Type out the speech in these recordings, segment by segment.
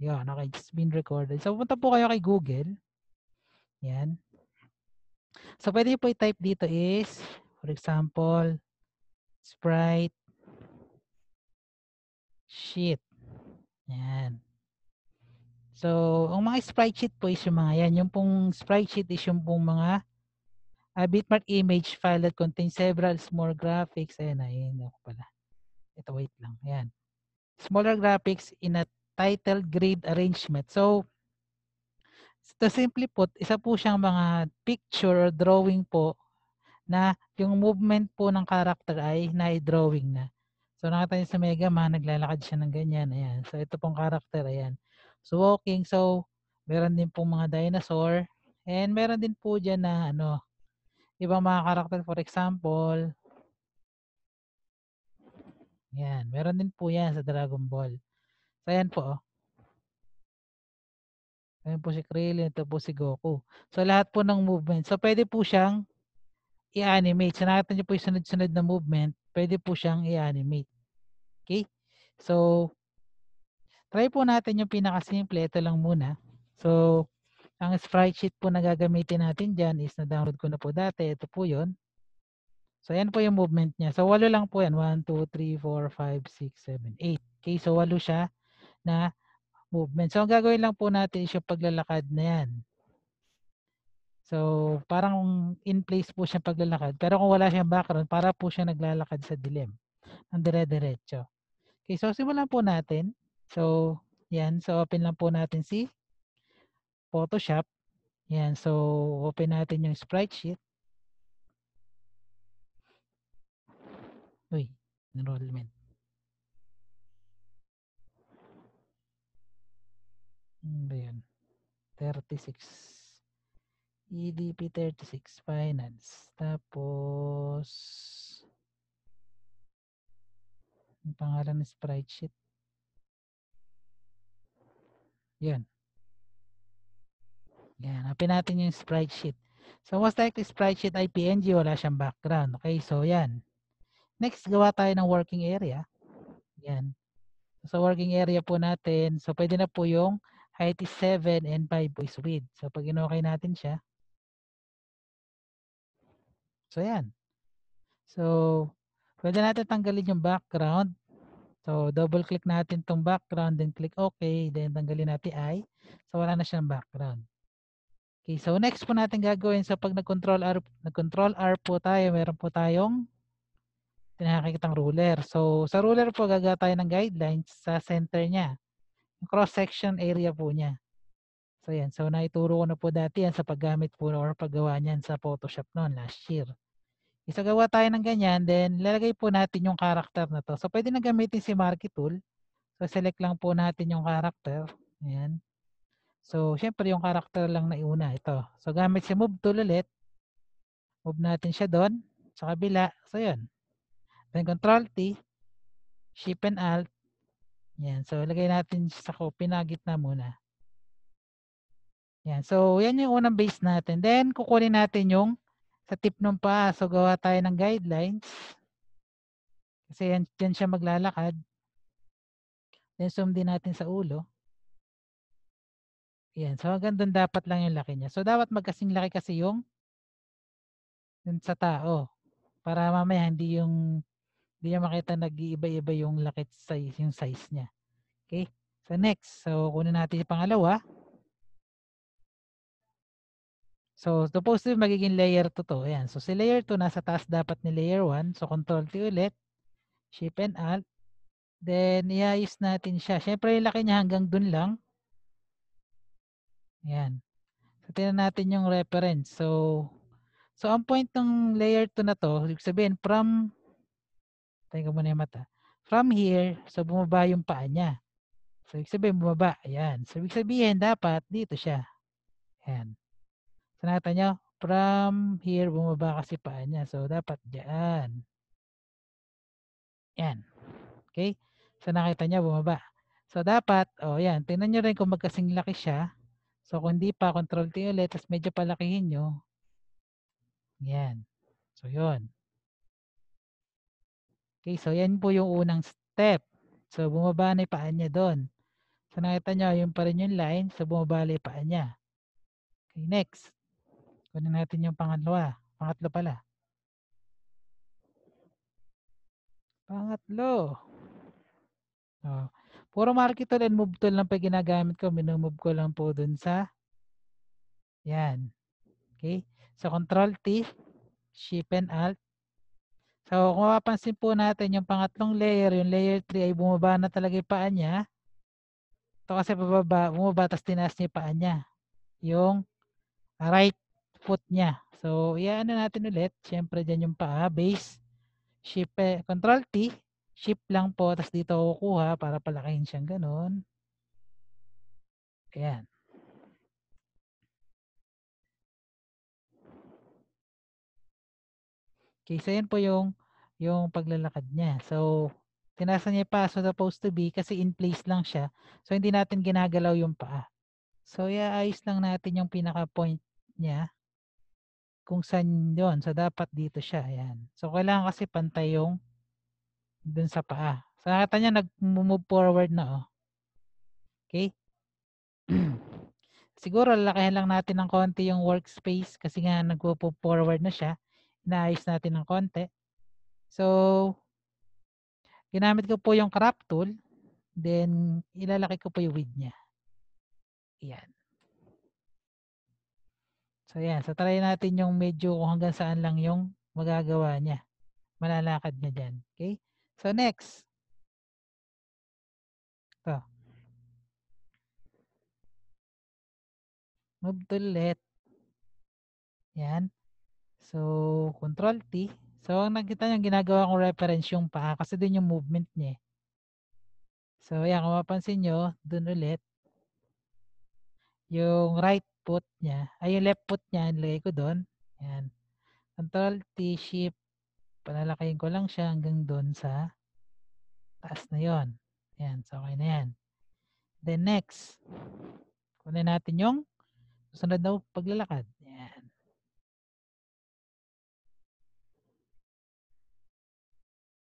Yan, okay, it's been recorded. So, punta po kayo kay Google. Yan. So, pwede po i-type dito is, for example, sprite sheet. Yan. So, ang mga sprite sheet po is yung mga yan. Yung pong sprite sheet is yung pong mga bitmap image file that contains several small graphics. Ayan, ayun ako pala. Ito, wait lang. Ayan. Smaller graphics in a title grid arrangement. So, to simply put, isa po siyang mga picture or drawing po na yung movement po ng character ay na-drawing na. So nakita niyo sa Mega Man, naglalakad siya ng ganyan. Ayan. So ito pong character, ayan. So walking, so meron din pong mga dinosaur. And meron din po dyan na ano, ibang mga character, for example, yan. Meron din po yan sa Dragon Ball. So ayan po, oh. Ayan po si Krillin, ito po si Goku. So lahat po ng movement. So pwede po siyang i-animate. So nakita niyo po yung sunod-sunod na movement, pwede po siyang i-animate. Okay? So, try po natin yung pinakasimple. Ito lang muna. So, ang sprite sheet po na gagamitin natin dyan is na-download ko na po dati. Ito po yun. So, yan po yung movement niya. So, 8 lang po yan. 1, 2, 3, 4, 5, 6, 7, 8. Okay, so 8 siya na movement. So, ang gagawin lang po natin is yung paglalakad na yan. So, parang in place po siya paglalakad. Pero kung wala siyang background, para po siya naglalakad sa dilim. Ang dire-diretso. Okay, so simulan po natin. So, yan. So, open lang po natin si Photoshop. Yan. So, open natin yung sprite sheet. Uy, enrollment. Ano ba yun? 36. EDP 36 Finance. Tapos, ang pangalan ng sprite sheet. Yan. Yan. Open natin yung sprite sheet. So, most likely sprite sheet ay PNG. Wala siyang background. Okay, so yan. Next, gawa tayo ng working area. Yan. So, working area po natin. So, pwede na po yung height is 7 and 5 is width. So, pag inokay natin siya. So, yan. So, pwede natin tanggalin yung background. So, double click natin tong background, then click OK, then tanggalin natin I. So, wala na siyang background. Okay, so next po natin gagawin sa pag nag-control R po tayo, meron po tayong pinakikitang ruler. So, sa ruler po gagawa tayo ng guidelines sa center niya. Yung cross-section area po niya. So, yan. So, naituro ko na po dati yan sa paggamit po or paggawa niyan sa Photoshop noon last year. Isagawa tayo ng ganyan, then lalagay po natin yung character na to. So, pwede na gamitin si Marquee Tool. So, select lang po natin yung character. Ayan. So, syempre yung character lang na iuna. Ito. So, gamit si Move Tool ulit. Move natin siya doon sa kabila. So, yun. Then, Control T. Shift and Alt. Yan. So, lagay natin sa pinagitna muna. Yan. So, yan yung unang base natin. Then, kukunin natin yung sa tip ng paa. So, gawa tayo ng guidelines. Kasi yan siya maglalakad. Then, zoom din natin sa ulo. Yan. So, hanggang doon dapat lang yung laki niya. So, dapat magkasing laki kasi yung sa tao. Para mamaya hindi niya makita nag-iiba-iba yung laki size, yung size niya. Okay? So, next. So, kunin natin yung pangalawa. So, supposed to magiging layer 2 to. Ayan. So, si layer 2 nasa taas dapat ni layer 1. So, Control T ulit. Shift and Alt. Then, iayos natin siya. Siyempre, yung laki niya hanggang dun lang. Ayan. So, tingnan natin yung reference. So, ang point ng layer 2 na to, ibig sabihin, tayo ko muna yung mata. From here, so bumaba yung paa niya. So, ibig sabihin, bumaba. Ayan. So, ibig sabihin, dapat dito siya. Ayan. So, nakita nyo, from here, bumaba kasi paa niya. So, dapat dyan. Ayan. Okay? So, nakita niya, bumaba. So, dapat, yan. Tingnan nyo rin kung magkasing laki siya. So, kung hindi pa, Control T ulit, tapos medyo palakihin nyo. Yan. So, yun. Okay, so yan po yung unang step. So, bumaba na yung paa niya doon. So nakita nyo, yun pa rin yung line. So bumabali pa niya. Okay, next. Kunin natin yung pangalawa. Pangatlo pala. Pangatlo. Oh. Puro market tool and move tool lang pa ginagamit ko. Minumove ko lang po dun sa yan. Okay. So Control T, Shift and Alt. So kung mapapansin po natin yung pangatlong layer, yung layer 3 ay bumaba na talaga yung paa niya. Ito kasi bumaba, tapos tinaas niya yung paa niya. Yung right foot niya. So iyan natin ulit. Siyempre dyan yung paa, base, Shift, Control T, Shift lang po, tapos dito kukuha para palakihin siyang ganun. Ayan. Okay, so yan po yung paglalakad niya. So, tinasa niya pa so supposed to be kasi in place lang siya. So, hindi natin ginagalaw yung paa. So, iaayos lang natin yung pinaka-point niya kung saan yon. So, dapat dito siya. Ayan. So, kailangan kasi pantay yung dun sa paa. So, nakita niya nag-move forward na. Oh. Okay? Siguro, lalakihan lang natin ng konti yung workspace kasi nga nag-move forward na siya. Inaayos natin ng konti. So, ginamit ko po yung crop tool. Then, ilalaki ko po yung width niya. Ayan. So, yan. So, try natin yung medyo kung hanggang saan lang yung magagawa niya. Malalakad niya dyan. Okay? So, next. Ito. Move to left. Yan. So, Control T. So, ang nakita niyo, ginagawa kong reference yung paa kasi din yung movement niya. So, yan. Kung mapansin nyo, dun ulit. Yung right foot niya, ay yung left foot niya, nilagay ko doon. Yan. Control T, Shift. Panalakihin ko lang siya hanggang doon sa taas na yon. Yan. So, okay na yan. Then next, kunin natin yung susunod na paglalakad. Yan.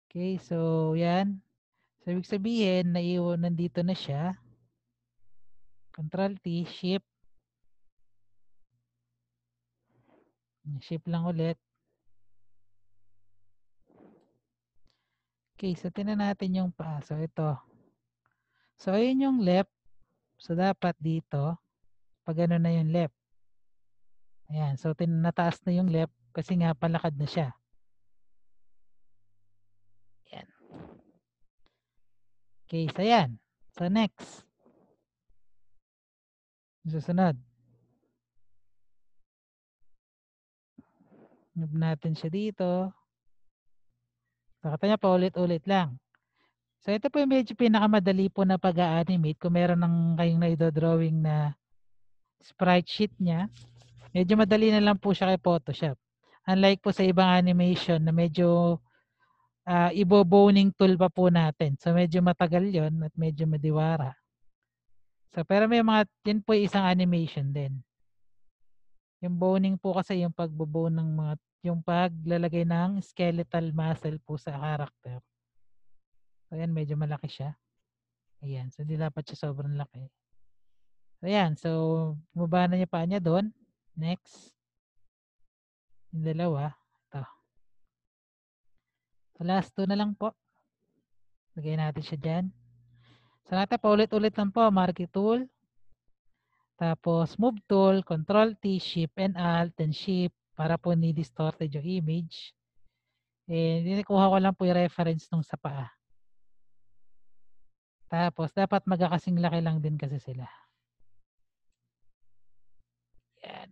Okay, so yan. So, ibig sabihin, nandito na siya. Control T, Shift. Shift lang ulit. Okay, so tinan natin yung paa. So, ito. So, ayun yung left. So, dapat dito, pag ano na yung left. Ayan, so nataas na yung left kasi nga palakad na siya. Ayan. Okay, so yan. So, next. Susunod. Move natin siya dito. Nakita niya pa ulit-ulit lang. So ito po yung medyo pinakamadali po na pag-a-animate. Kung meron ng kayong na-drawing na sprite sheet niya, medyo madali na lang po siya kay Photoshop. Unlike po sa ibang animation na medyo ibo-boning tool pa po natin. So medyo matagal yon at medyo madiwara. So pero may mga, yun po yung isang animation din. Yung boning po kasi yung pagbo-bone ng mga, yung paglalagay ng skeletal muscle po sa character. So ayan, medyo malaki siya. Ayan, so hindi dapat siya sobrang laki. So ayan, so bumaba na niya pa niya doon. Next. Yung dalawa. Ito. So last two na lang po. Lagay natin siya dyan. So natin pa ulit-ulit lang po. Marquee tool. Tapos move tool, control T, shift and alt, and shift para po ni-distorted yung image. Eh, nikuha ko lang po yung reference nung sa paa. Tapos, dapat magkakasing laki lang din kasi sila. Yan.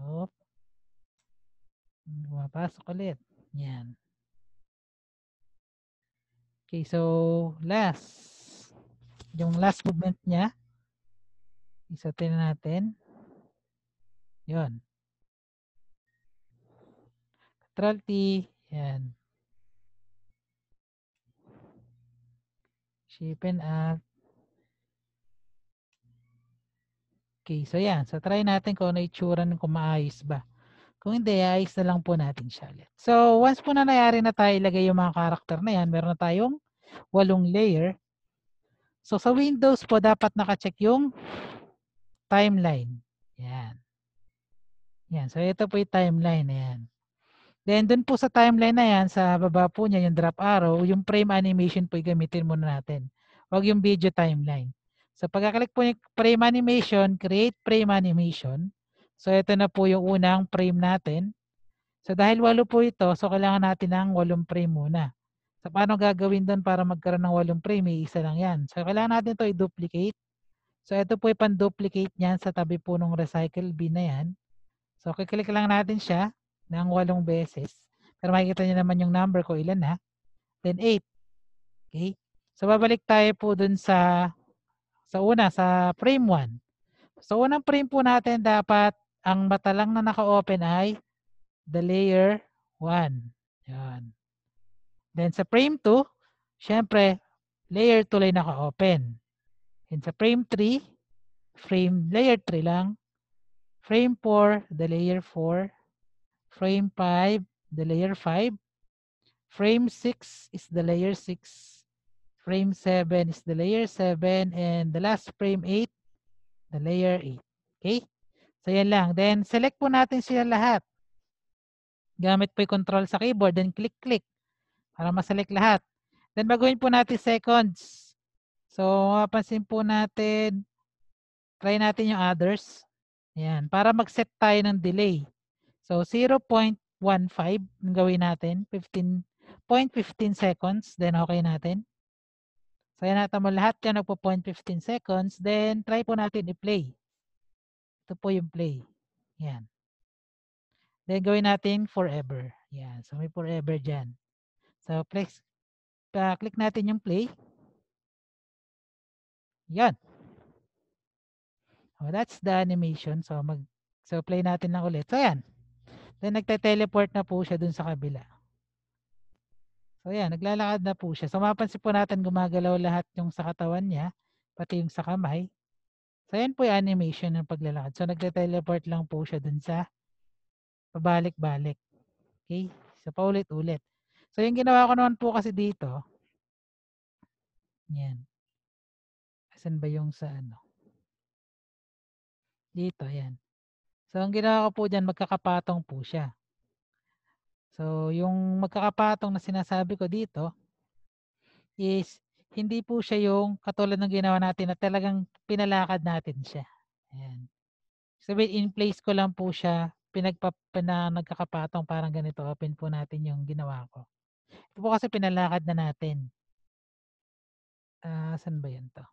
Oop. Pumapasok ulit. Yan. Okay, so, last. Yung last movement niya. Isatin na natin. Yun. Control T. Yan. Shift and alt. Okay, so yan. So, try natin kung ano itsura kung maayos ba. Kung hindi, ayos na lang po natin siya ulit. So, once po na nangyari na tayo ilagay yung mga character na yan, meron na tayong 8 layer. So sa Windows po dapat naka-check yung timeline. Yan. Yan. So ito po yung timeline. Ayan. Then dun po sa timeline na yan, sa baba po niya yung drop arrow, yung frame animation po yung gamitin muna natin. Huwag yung video timeline. So pagka-click po yung frame animation, create frame animation. So ito na po yung unang frame natin. So dahil 8 po ito, so kailangan natin ng 8 frame muna. So paano gagawin doon para magkaroon ng 8 frame? Isa lang yan. So kailangan natin ito i-duplicate. So ito po yung pan-duplicate niyan sa tabi po ng recycle bin na yan. So kiklik lang natin siya ng 8 beses. Pero makikita niyo naman yung number ko ilan ha. Then 8. Okay? So babalik tayo po dun sa una, sa frame 1. So unang frame po natin dapat ang mata lang na naka-open ay the layer 1. Yan. Then sa frame 2, syempre layer 2 lang naka-open. And sa frame 3, layer 3 lang. Frame 4, the layer 4. Frame 5, the layer 5. Frame 6 is the layer 6. Frame 7 is the layer 7. And the last frame 8, the layer 8. Okay? So yan lang. Then select po natin sila lahat. Gamit po yung control sa keyboard. Then click-click para ma-select lahat. Then baguhin po natin seconds. So mapapansin po natin, try natin yung others. Ayan, para mag-set tayo ng delay. So 0.15 ang gawin natin, 0.15 seconds, then okay natin. So yan natin mo lahat yan, nagpo 0.15 seconds, then try po natin i-play. Ito po yung play. Yan. Then gawin natin forever. Yan, so may forever dyan. So please, click natin yung play. Yan. Oh, that's the animation. So play natin lang ulit. So yan. Then nagte-teleport na po siya dun sa kabila. So yan, naglalakad na po siya. So mapansin po natin gumagalaw lahat yung sa katawan niya, pati yung sa kamay. So yan po yung animation ng paglalakad. So nagte-teleport lang po siya dun sa pabalik-balik. Okay? So paulit-ulit. So yung ginawa ko naman po kasi dito, yan. Asan ba yung sa ano? Dito, yan. So ang ginawa ko po dyan, magkakapatong po siya. So yung magkakapatong na sinasabi ko dito is hindi po siya yung katulad ng ginawa natin na talagang pinalakad natin siya. Ayan. Sabihin in place ko lang po siya, nagkakapatong parang ganito. Open po natin yung ginawa ko. Ito po kasi pinalakad na natin. Saan ba yan to?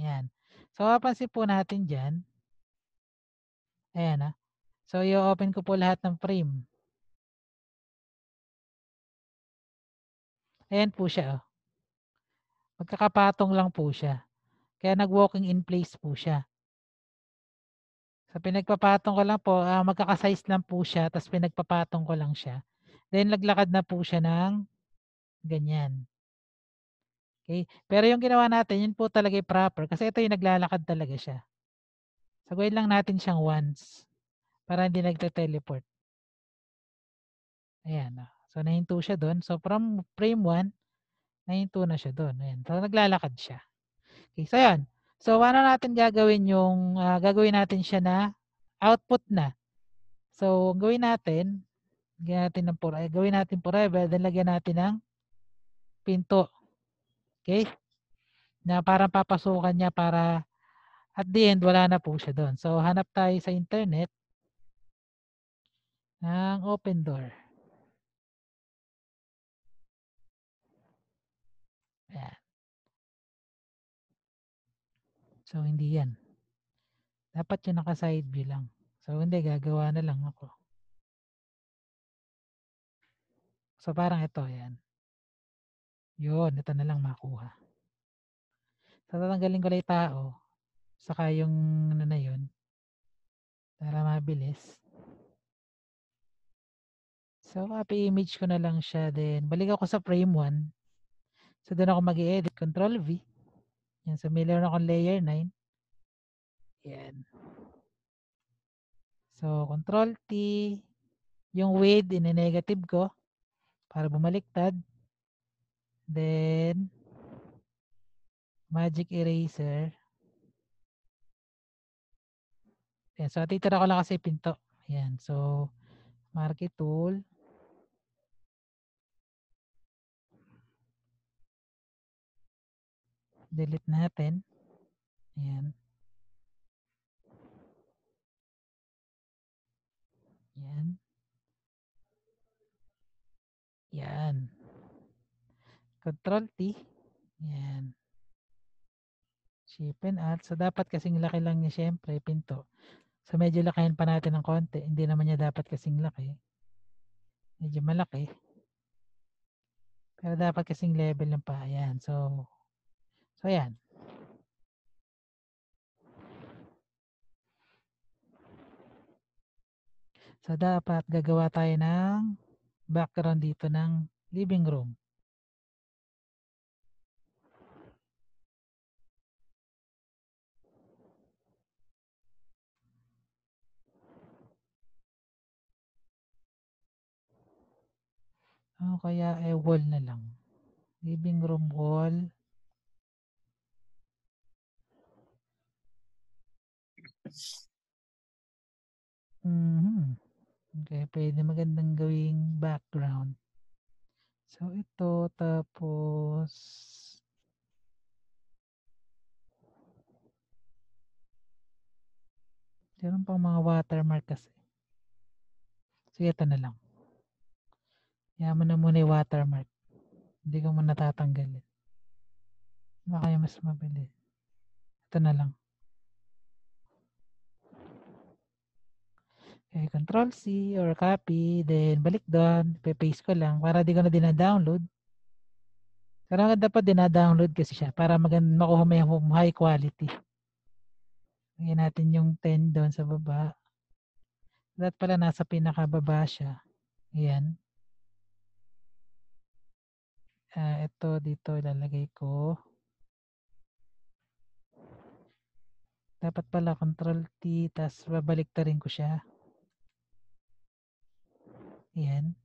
Ayan. So, mapansin po natin dyan. Ayan. So, i-open ko po lahat ng frame. Ayan po siya. Magkakapatong lang po siya. Kaya nag-walking in place po siya. So, pinagpapatong ko lang po, magkakasize lang po siya, tapos pinagpapatong ko lang siya. Then, naglakad na po siya ng ganyan. Okay? Pero yung ginawa natin, yun po talaga yung proper. Kasi ito yung naglalakad talaga siya. So, gawin lang natin siyang once para hindi nagte-teleport. Ayan. So, nahinto siya doon. So, from frame 1, nahinto na siya doon. Ayan. So, naglalakad siya. Okay. So, ayan. So, ano natin gagawin yung, gagawin natin siya na output na. So, gawin natin, gawin natin forever, then lagyan natin ng pinto. Okay? Na parang papasukan niya para at the end, wala na po siya doon. So, hanap tayo sa internet ng open door. Ayan. So, hindi yan. Dapat yung naka-side view lang. So, hindi. Gagawa na lang ako. So, parang ito. Ayan. Yun. Ito na lang makuha. So, tatanggalin ko lang yung tao. Saka yung ano na yun. Para mabilis. So, copy image ko na lang siya. Then, balik ako sa frame 1. So, doon ako mag-i-edit. Control V. Yan. So, may meron akong layer 9. Yan. So, Control T. Yung width, in-negative ko. Para bumaliktad. Then, Magic eraser. Ayan. So, titira ko lang kasi pinto. Ayan. So, marquee tool. Delete natin. Ayan. Ayan. Ayan. Control T. Ayan. Shape and alt. So, dapat kasing laki lang niya syempre, pinto. So, medyo lakayin pa natin ng konti. Hindi naman niya dapat kasing laki. Medyo malaki. Pero dapat kasing level ng pa. Ayan. So ayan. So, dapat gagawa tayo ng background dito ng living room. O kaya wall na lang. Living room wall. Okay, pwede magandang gawing background. So, ito tapos meron pang mga watermark kasi. So, ito na lang. Yaman na muna yung watermark. Hindi ko muna tatanggalin. Baka yung mas mabilis. Ito na lang. Okay, Control C or copy, then balik doon, paste ko lang para di ko na dina-download. Kailangan dapat dina-download kasi siya para makuha mo yung high quality. Lagyan natin yung 10 doon sa baba. Dapat pala nasa pinakababa siya. Ayan. Ito dito ilalagay ko. Dapat pala Control T, tapos babalik ta rin ko siya. Ayan.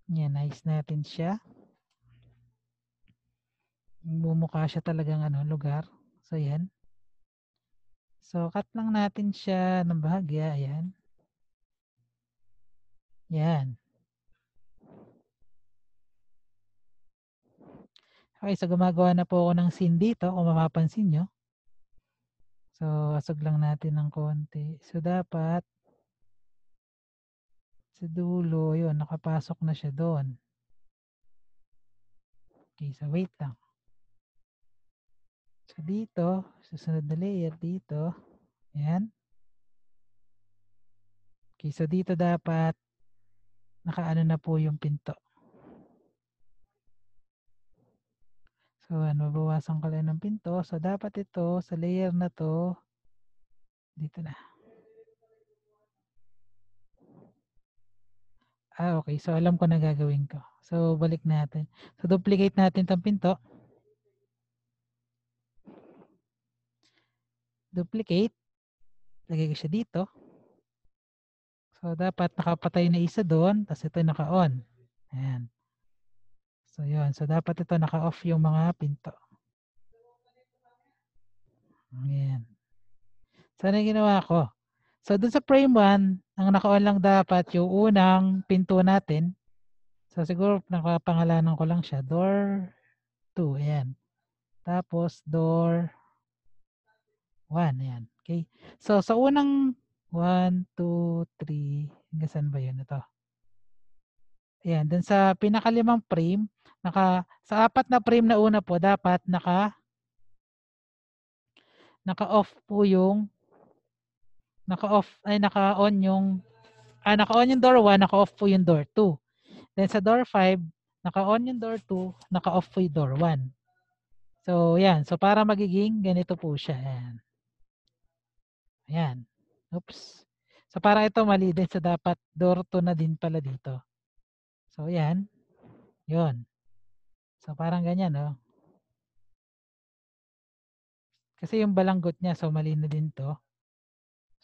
Yan, nice natin siya. Bumukha siya talagang lugar. So, yan. So, cut lang natin siya ng bahagya. Ayan. Yan. Okay, so gumagawa na po ako ng scene dito kung mapapansin nyo. So, asog lang natin ng konti. So, dapat sa dulo, yun, nakapasok na siya doon. Okay, so wait lang. So, dito, susunod na layer dito. Ayan. Okay, so dito dapat nakaano na po yung pinto. So, mabawasan ko lang ng pinto. So, dapat ito, sa layer na to, dito na. Okay. So, alam ko na gagawin ko. So, balik natin. So, duplicate natin itong pinto. Duplicate. Lagay ko siya dito. So, dapat nakapatay na isa doon. Tapos ito naka-on. Ayan. So, yun. So, dapat ito naka-off yung mga pinto. Ayan. So, ano yung ginawa ko? So, dun sa frame 1, ang naka-on lang dapat yung unang pinto natin. So, siguro nakapangalanan ko lang siya. Door 2. Ayan. Tapos, door 1. Ayan. Okay. So, sa unang 1, 2, 3. Hanggang saan ba yun? Ito. Ayan. Dun sa pinakalimang frame, sa 4 na frame na una po, dapat naka-off po yung naka-on yung door 1, naka-off po yung door 2. Then sa door 5, naka-on yung door 2, naka-off po yung door 1. So, yan. So, para magiging ganito po siya. Ayan. Ayan. Oops. So, para ito mali din. So, dapat door 2 na din pala dito. So, ayan. Yun. So, parang ganyan, no? Kasi yung balanggot niya, so mali na din to.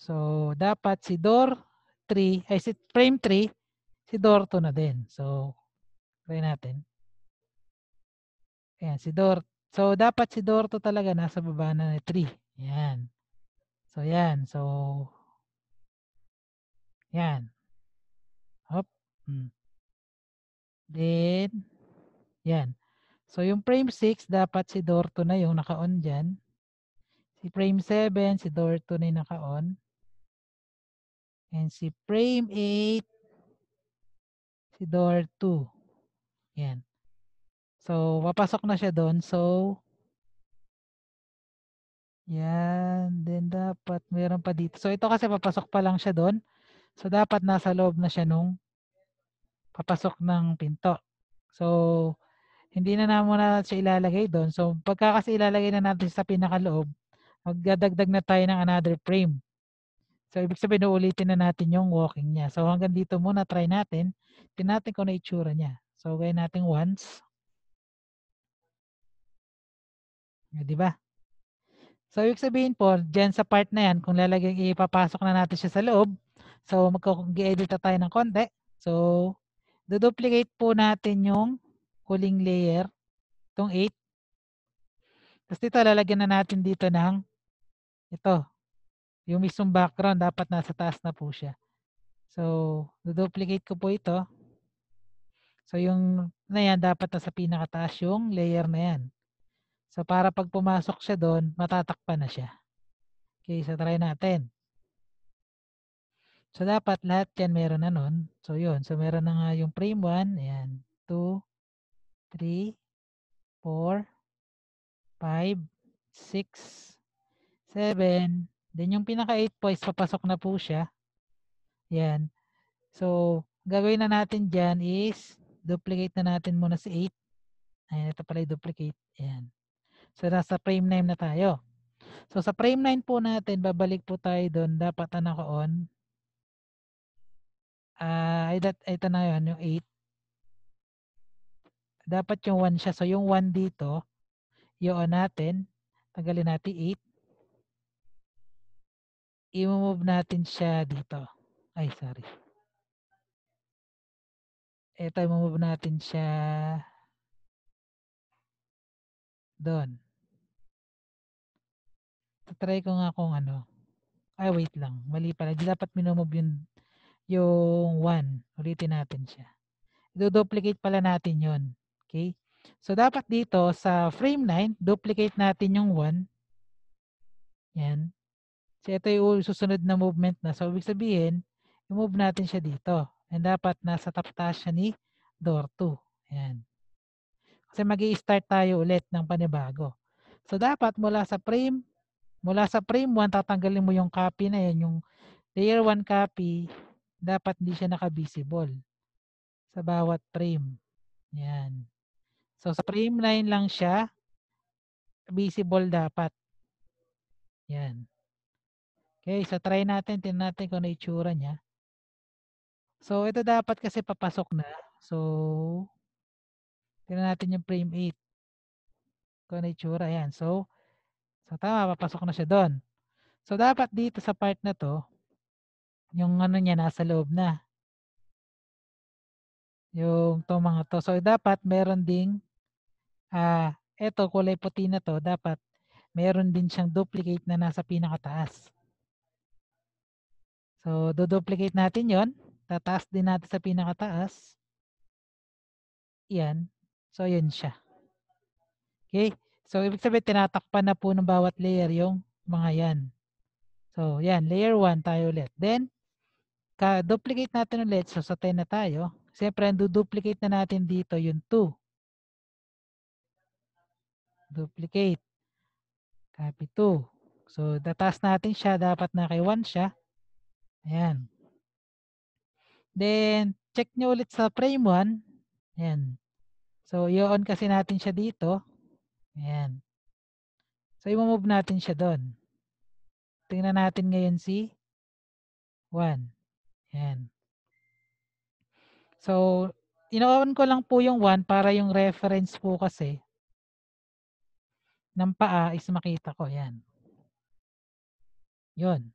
So, dapat si door 3, ay si frame 3, si door 2 na din. So, try natin. Ayan, si door. So, dapat si door 2 talaga nasa baba na ni 3. Ayan. So, yan. So, yan. Hop. Then, yan. So, yung frame 6, dapat si door 2 na yung naka-on dyan. Si frame 7, si door 2 na yung naka-on. And si frame 8, si door 2. Yan. So, papasok na siya doon. So, yan. Then, dapat meron pa dito. So, ito kasi papasok pa lang siya doon. So, dapat nasa loob na siya nung papasok ng pinto. So, hindi na naman na siya ilalagay doon. So, pagka kasi ilalagay na natin sa pinakaloob, magdadagdag na tayo ng another frame. So, ibig sabihin, uulitin na natin yung walking niya. So, hanggang dito muna, try natin. Tingnan natin kung ano itsura niya. So, gawin natin once. Di ba? So, ibig sabihin po, dyan sa part na yan, kung ipapasok na natin siya sa loob, so, mag-edit na tayo ng konti. So, duplicate po natin yung huling layer, itong 8. Tapos dito, lalagyan na natin dito ng ito. Yung mismong background, dapat nasa taas na po siya. So, duplicate ko po ito. So, yung na yan, dapat nasa pinakataas yung layer na yan. So, para pag pumasok siya doon, matatakpan na siya. Okay, so try natin. So, dapat lahat yan meron na nun. So, yun. So, meron na nga yung frame 1. Ayan. 2, 3, 4, 5, 6, 7. Then, yung pinaka-8 po is papasok na po siya. Ayan. So, gagawin na natin dyan is duplicate na natin muna si 8. Ayan, ito pala i-duplicate. Ayan. So, nasa frame 9 na tayo. So, sa frame 9 po natin, babalik po tayo doon. Dapat na naka-on. Ito na yun, yung 8. Dapat yung 1 siya. So, yung 1 dito, i-on natin. Tanggalin natin 8. I-move natin siya dito. Ay, sorry. Ito, i-move natin siya doon. Try ko nga kung ano. Ay, wait lang. Mali pala. Di dapat minumove yung 1. Ulitin natin siya. I-duplicate pala natin yon. Okay? So, dapat dito sa frame 9, duplicate natin yung 1. Yan. So, ito yung susunod na movement na. So, ibig sabihin, i-move natin siya dito. And dapat nasa top taas siya ni door 2. Yan. Kasi mag-i-start tayo ulit ng panibago. So, dapat mula sa frame 1, tatanggalin mo yung copy na yan, yung layer 1 copy, dapat hindi siya naka-visible sa bawat frame. Yan. So, sa frame 9 lang siya, visible dapat. Yan. Okay, so try natin, tingnan natin kung ano itsura niya. So, ito dapat kasi papasok na. So, tingnan natin yung frame 8. Kung ano itsura, yan. So, tama, papasok na siya doon. So, dapat dito sa part na to, yung ano niya nasa loob na. Yung to mga to. So, dapat meron ding, eto kulay puti na to, dapat meron din siyang duplicate na nasa pinakataas. So, duplicate natin yon. Tataas din natin sa pinakataas. Yan. So, yun siya. Okay? So, ibig sabihin, tinatakpan na po ng bawat layer yung mga yan. So, yan. Layer 1 tayo ulit. Then, duplicate natin ulit. So, sa 10 na tayo. Siyempre, duplicate na natin dito yung 2. Duplicate. Copy 2. So, tataas natin siya. Dapat na kay 1 siya. Ayan. Then, check nyo ulit sa frame 1. Ayan. So, i-on kasi natin siya dito. Ayan. So, i-move natin siya doon. Tingnan natin ngayon si 1. Ayan. So, ino-on ko lang po yung 1 para yung reference po kasi ng paa is makita ko. Ayan. Yun.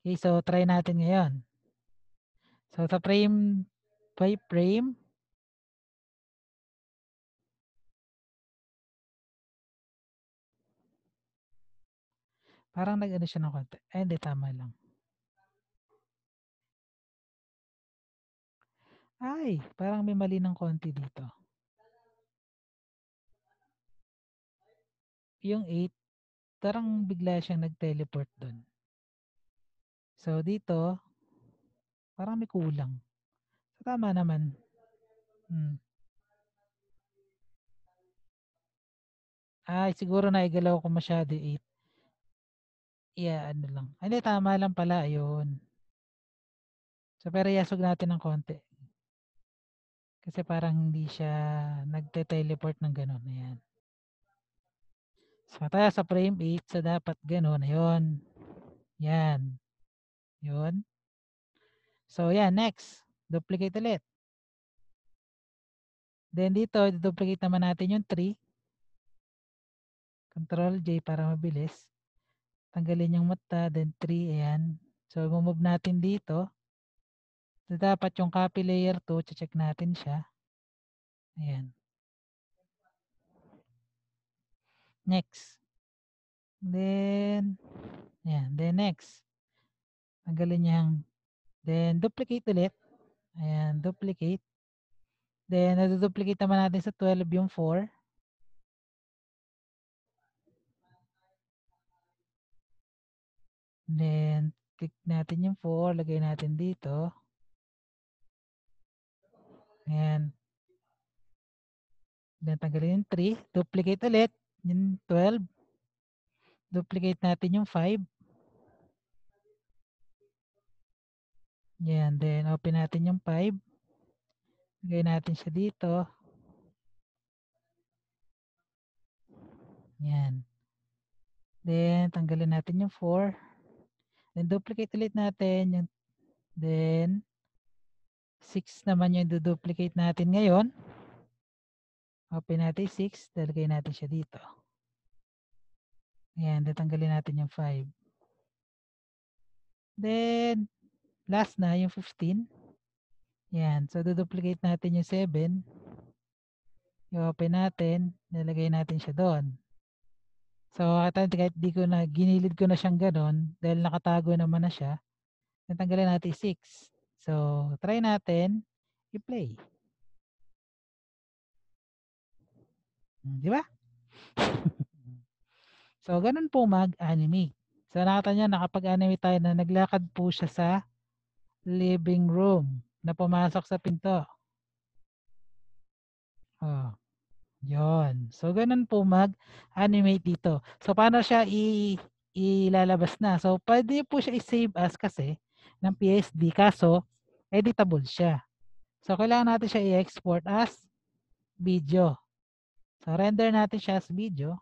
Okay, so try natin ngayon. So sa frame by frame, parang nag-ano siya ng konti. Ay, hindi, tama lang. Ay, parang may mali ng konti dito. Yung 8, parang bigla siyang nag-teleport doon. So dito, parang may kulang. So, tama naman. Ay, siguro naigalaw ko masyado 8. Yeah, ano lang. Hindi, tama lang pala. Ayun. So, pero yasog natin ng konti. Kasi parang hindi siya nagte-teleport ng gano'n. Ayan. So, tayo sa frame 8. So, dapat gano'n. Ayun. Yan. Yun. So, yan. Next. Duplicate ulit. Then, dito, duplicate naman natin yung 3. Control J para mabilis. Tanggalin yung mata. Then, 3. Ayan. So, move natin dito. So, dapat yung copy layer 2. Check natin siya. Ayan. Next. Then, ayan. Then, next. Tanggalin niyang, then, duplicate ulit. Ayan, duplicate. Then, naduduplicate naman natin sa 12 yung 4. Then, click natin yung 4. Lagay natin dito. Ayan. Then, tanggalin yung 3. Duplicate ulit. Yung 12. Duplicate natin yung 5. Ayan. Then, open natin yung 5. Lagay natin siya dito. Ayan. Then, tanggalin natin yung 4. Then, duplicate ulit natin yung, then, 6 naman yung duplicate natin ngayon. Open natin 6. Lalagay natin siya dito. Ayan. Tatanggalin natin yung 5. Then, last na yung 15. Ayan. So, duplicate natin yung 7. I-open natin. Lalagay natin siya doon. So, kahit di ko na, ginilid ko na siyang ganon, dahil nakatago naman na siya, natanggalin natin 6. So, try natin i-play. Di ba? So, ganun po mag-animate. So, nakita nyo, nakapag-animate tayo na naglakad po siya sa living room na pumasok sa pinto. Oh, yon. So, ganun po mag-animate dito. So, paano siya ilalabas na? So, pwede po siya i-save as kasi ng PSD kaso editable siya. So, kailangan natin siya i-export as video. So, render natin siya as video.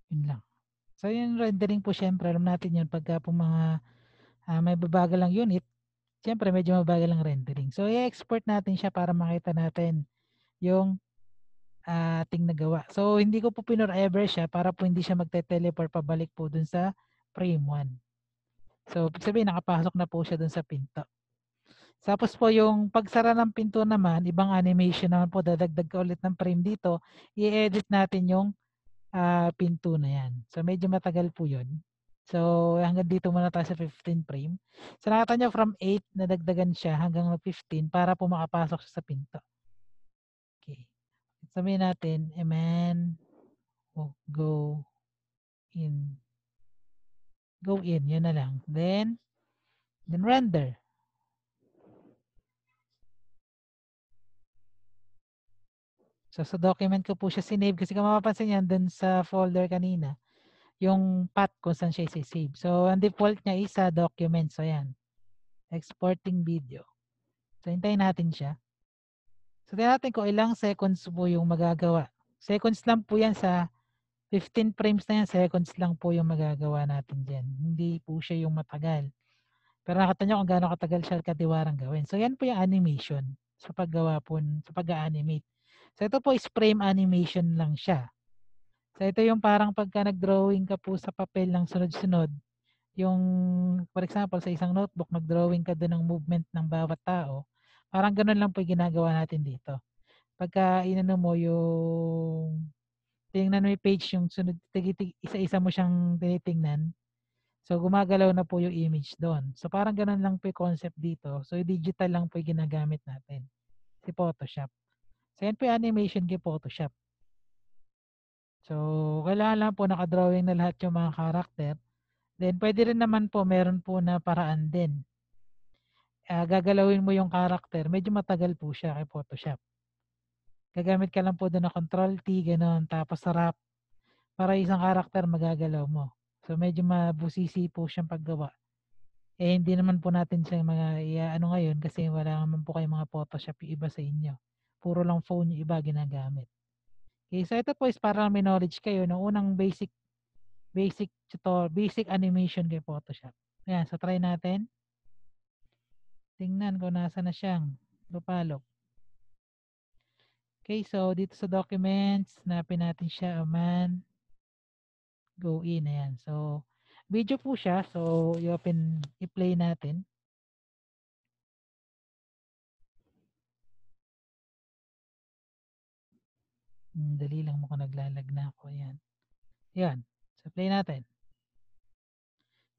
Yun lang. So, yung rendering po syempre, alam natin yun pagka po mga may babagal lang unit, syempre medyo mabagal ang rendering. So, i-export natin siya para makita natin yung ating nagawa. So, hindi ko po pinor-ever siya para po hindi siya magte-teleport pabalik po dun sa frame 1. So, ibig sabihin, nakapasok na po siya dun sa pinto. Tapos po yung pagsara ng pinto naman, ibang animation naman po, dadagdag ka ulit ng frame dito, i-edit natin yung pinto na yan. So, medyo matagal po yun. So, hanggang dito muna tayo sa 15 frame. So, nakita nyo from 8, nadagdagan siya hanggang 15 para po makapasok siya sa pinto. Okay. Sabihin natin, amen, go in. Go in, yun na lang. Then render. So, sa document ko po siya sinave kasi kung mapapansin yan dun sa folder kanina, yung path kung saan siya isi-save. So, ang default niya is sa document. So, yan. Exporting video. So, hintayin natin siya. So, tingnan natin kung ilang seconds po yung magagawa. Seconds lang po yan sa 15 frames na yan. Seconds lang po yung magagawa natin dyan. Hindi po siya yung matagal. Pero nakita nyo kung gaano katagal siya katiwarang gawin. So, yan po yung animation sa paggawa po, sa pag-animate. So ito po is frame animation lang siya. So ito yung parang pagka nag-drawing ka po sa papel ng sunod-sunod, yung for example sa isang notebook nag-drawing ka doon ng movement ng bawat tao, parang gano'n lang po yung ginagawa natin dito. Pagka inano mo yung tinignan mo yung page yung sunod isa-isa mo siyang tinitingnan, so gumagalaw na po yung image do'n. So parang gano'n lang po yung concept dito. So digital lang po yung ginagamit natin, si Photoshop. So yan po yung animation kay Photoshop. So kailangan lang po naka-drawing na lahat yung mga character. Then puwede rin naman po meron po na paraan din. Gagalawin mo yung character, medyo matagal po siya kay Photoshop. Gagamit ka lang po do'n ng Control T gano'n, tapos sa wrap para isang character magagalaw mo. So medyo mabusisi po siyang paggawa. Eh hindi naman po natin siya mga iaano ngayon kasi wala naman po kayong mga Photoshop yung iba sa inyo. Puro lang phone yung iba ginagamit. Okay, so ito po is para may knowledge kayo ng unang basic animation kay Photoshop. Ayan, so try natin. Tingnan kung nasa na siyang lupalop. Okay, so dito sa documents, hanapin natin siya, man, go in, ayan. So, video po siya, so i-play natin. Dali lang mukhang naglalag na ako, ayan. Ayan, so play natin.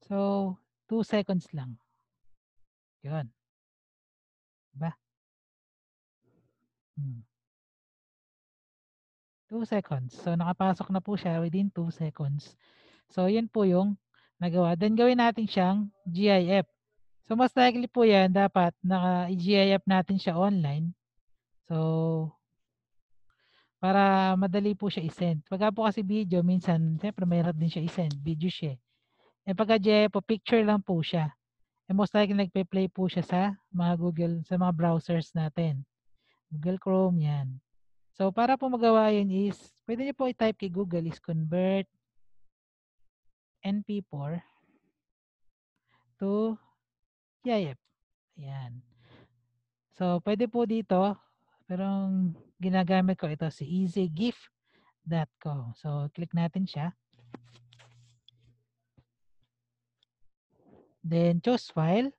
So, 2 seconds lang. Yun. Diba? 2 seconds. So, nakapasok na po siya within 2 seconds. So, yun po yung nagawa. Then, gawin natin siyang GIF. So, most likely po yan, dapat naka-GIF natin siya online. So, para madali po siya i-send. Pagka po kasi video, minsan, siyempre mahirap din siya i-send. Video siya. Eh, pagka GIF po, picture lang po siya. And most likely, nagpe-play po siya sa sa mga browsers natin. Google Chrome, yan. So, para po magawa yun is, pwede niyo po i-type kay Google is convert NP4 to GIF. Ayan. So, pwede po dito, pero ang ginagamit ko ito si easygif.com. So, click natin siya. Then, choose file.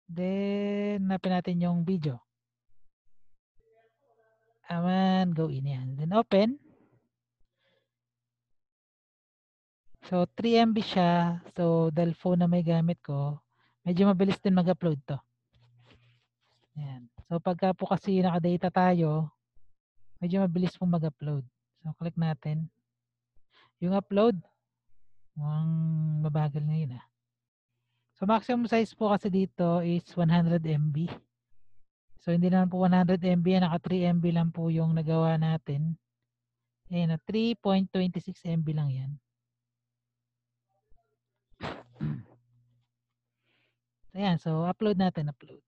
Then, hanapin natin yung video. Aman, go in yan. Then, open. So, 3 MB siya. So, dahil phone na may gamit ko, medyo mabilis din mag-upload to. Ayan. So, pagka po kasi naka-data tayo, medyo mabilis pong mag-upload. So, click natin. Yung upload, mukhang mabagal ngayon ah. So, maximum size po kasi dito is 100 MB. So, hindi naman po 100 MB yan. Naka 3 MB lang po yung nagawa natin. Ayan na, 3.26 MB lang yan. Ayan, so upload natin, upload.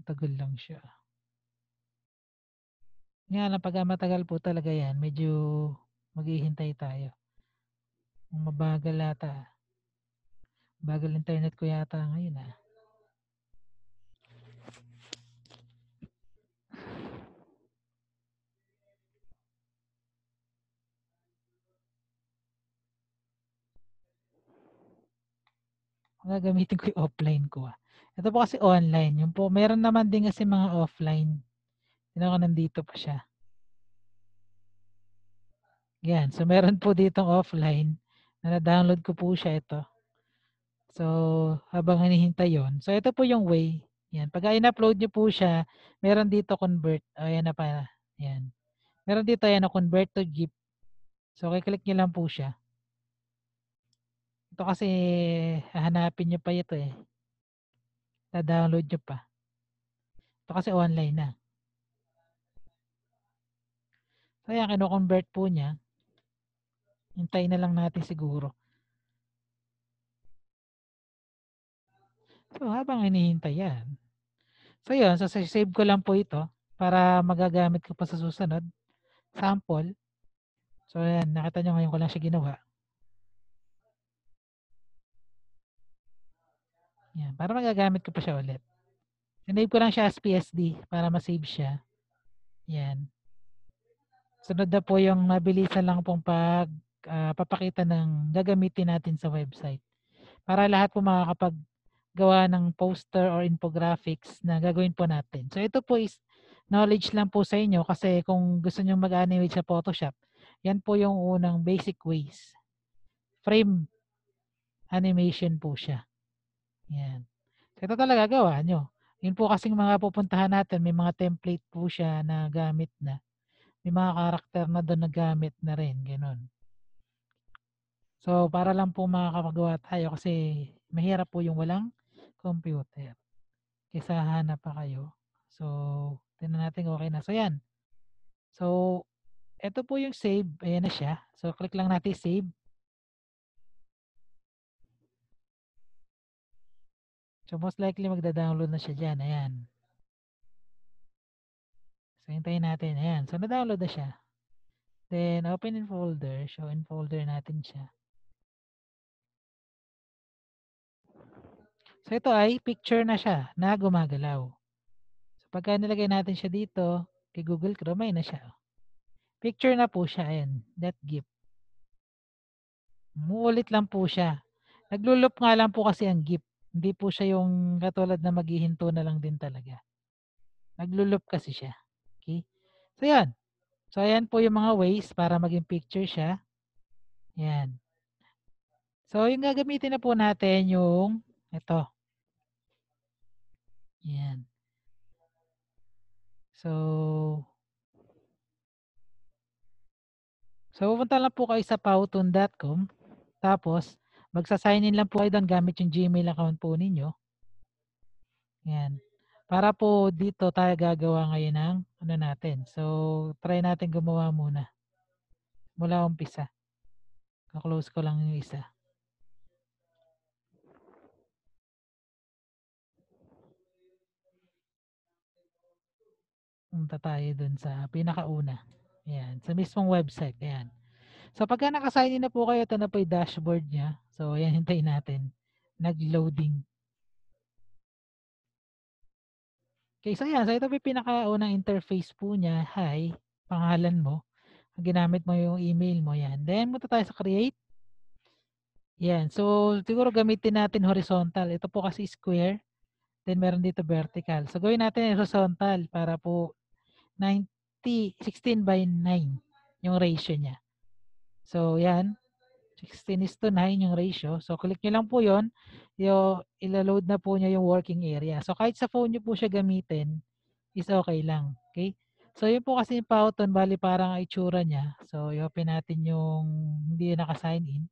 Tagal lang siya. Nga lang, pag matagal po talaga yan, medyo maghihintay tayo. Mabagal ata. Bagal internet ko yata ngayon ah. Gagamitin ko yung offline ko ah. Ito po kasi online. Yung po, meron naman din kasi mga offline. Tignan ko nandito pa siya. Yan. So, meron po ditong offline na na-download ko po siya ito. So, habang hinihintay yon. So, ito po yung way. Yan. Pag in-upload nyo po siya, meron dito convert. Ayan na pa. Yan. Meron dito yan na convert to GIF. So, kiklik nyo lang po siya. Ito kasi hahanapin nyo pa ito eh. Na-download nyo pa. Ito kasi online na. So, ayan, kino-convert po niya. Hintayin na lang natin siguro. So, habang hinihintay yan. So, yun. So, save ko lang po ito para magagamit ko pa sa susunod. Sample. So, ayan. Nakita nyo ngayon ko lang siya ginawa. Yan, para magagamit ko pa siya ulit. Sinave ko lang siya as PSD para ma-save siya. Yan. Sunod na po yung mabilisan lang pong papakita ng gagamitin natin sa website. Para lahat po makakapaggawa ng poster or infographics na gagawin po natin. So ito po is knowledge lang po sa inyo kasi kung gusto nyo mag-animate sa Photoshop, yan po yung unang basic ways. Frame animation po siya. Yan. So ito talaga gawa nyo. Yun po kasing mga pupuntahan natin, may mga template po siya na gamit na. May mga karakter na doon na gamit na rin. Ganun. So para lang po makakapagawa tayo kasi mahirap po yung walang computer. Kaysa hanap pa kayo. So tingnan natin okay na. So yan. So ito po yung save. Ayan na siya. So click lang natin save. So most likely magda-download na siya dyan. Ayan. So hintayin natin. Ayan. So na-download na siya. Then open in folder. Show in folder natin siya. So ito ay picture na siya na gumagalaw. So pagka nilagay natin siya dito kay Google Chrome, ay na siya. Picture na po siya. Ayan. That GIF. Muulit lang po siya. Naglo-loop nga lang po kasi ang GIF. Hindi po siya yung katulad na maghihinto na lang din talaga. Naglo-loop kasi siya. Okay? So yan. So ayan po yung mga ways para maging picture siya. Yan. So yung gagamitin na po natin yung ito. Yan. So pupunta lang po kayo sa powtoon.com. Tapos magsa-sign in lang po kayo doon gamit yung Gmail account po ninyo. Yan. Para po dito tayo gagawa ngayon ng ano natin. So try natin gumawa muna. Mula umpisa. Ka-close ko lang yung isa. Punta tayo dun sa pinakauna. Ayan. Sa mismong website. Ayan. So pagka naka-sign in na po kayo, ito na po yung dashboard niya. So ayan, hintayin natin. Nag-loading. Okay, so ayan. So ito po yung pinakaunang interface po niya. Hi, pangalan mo. Ginamit mo yung email mo. Yan. Then, punta tayo sa create. Yan. So, siguro gamitin natin horizontal. Ito po kasi square. Then, meron dito vertical. So, gawin natin horizontal para po 16 by 9 yung ratio niya. So, yan. 16:9 yung ratio. So, click nyo lang po yun. Ila-load na po niya yung working area. So, kahit sa phone nyo po siya gamitin, is okay lang. Okay? So, yun po kasi yung Powtoon, bali parang itsura niya. So, i-open natin yung hindi naka-sign in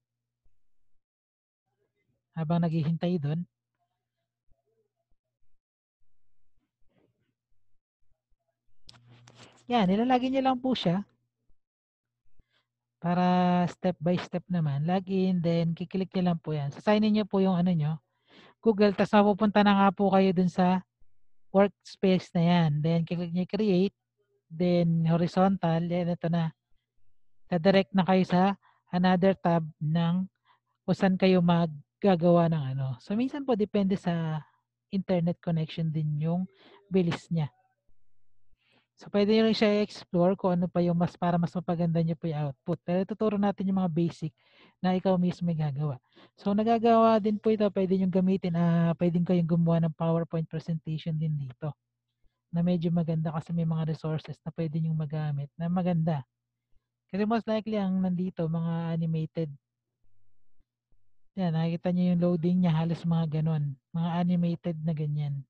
habang naghihintay doon. Yan, nilalagay niyo lang po siya para step by step naman. Login, then kiklik niyo lang po yan. Sasign in niyo po yung ano nyo, Google, tapos mapupunta na nga po kayo dun sa workspace na yan. Then, kiklik niyo create, then horizontal, then ito na. Dadirect na kayo sa another tab ng kung saan kayo maggagawa ng ano. So, minsan po depende sa internet connection din yung bilis niya. So, pwede nyo rin siya i-explore kung ano pa yung para mas mapaganda nyo po yung output. Pero tuturo natin yung mga basic na ikaw mismo may gagawa. So, nagagawa din po ito. Pwede nyo gamitin. Pwede kayong gumawa ng PowerPoint presentation din dito. Na medyo maganda kasi may mga resources na pwede nyo magamit na maganda. Kasi most likely ang nandito, mga animated. Yan, nakikita nyo yung loading niya. Halos mga ganon. Mga animated na ganyan.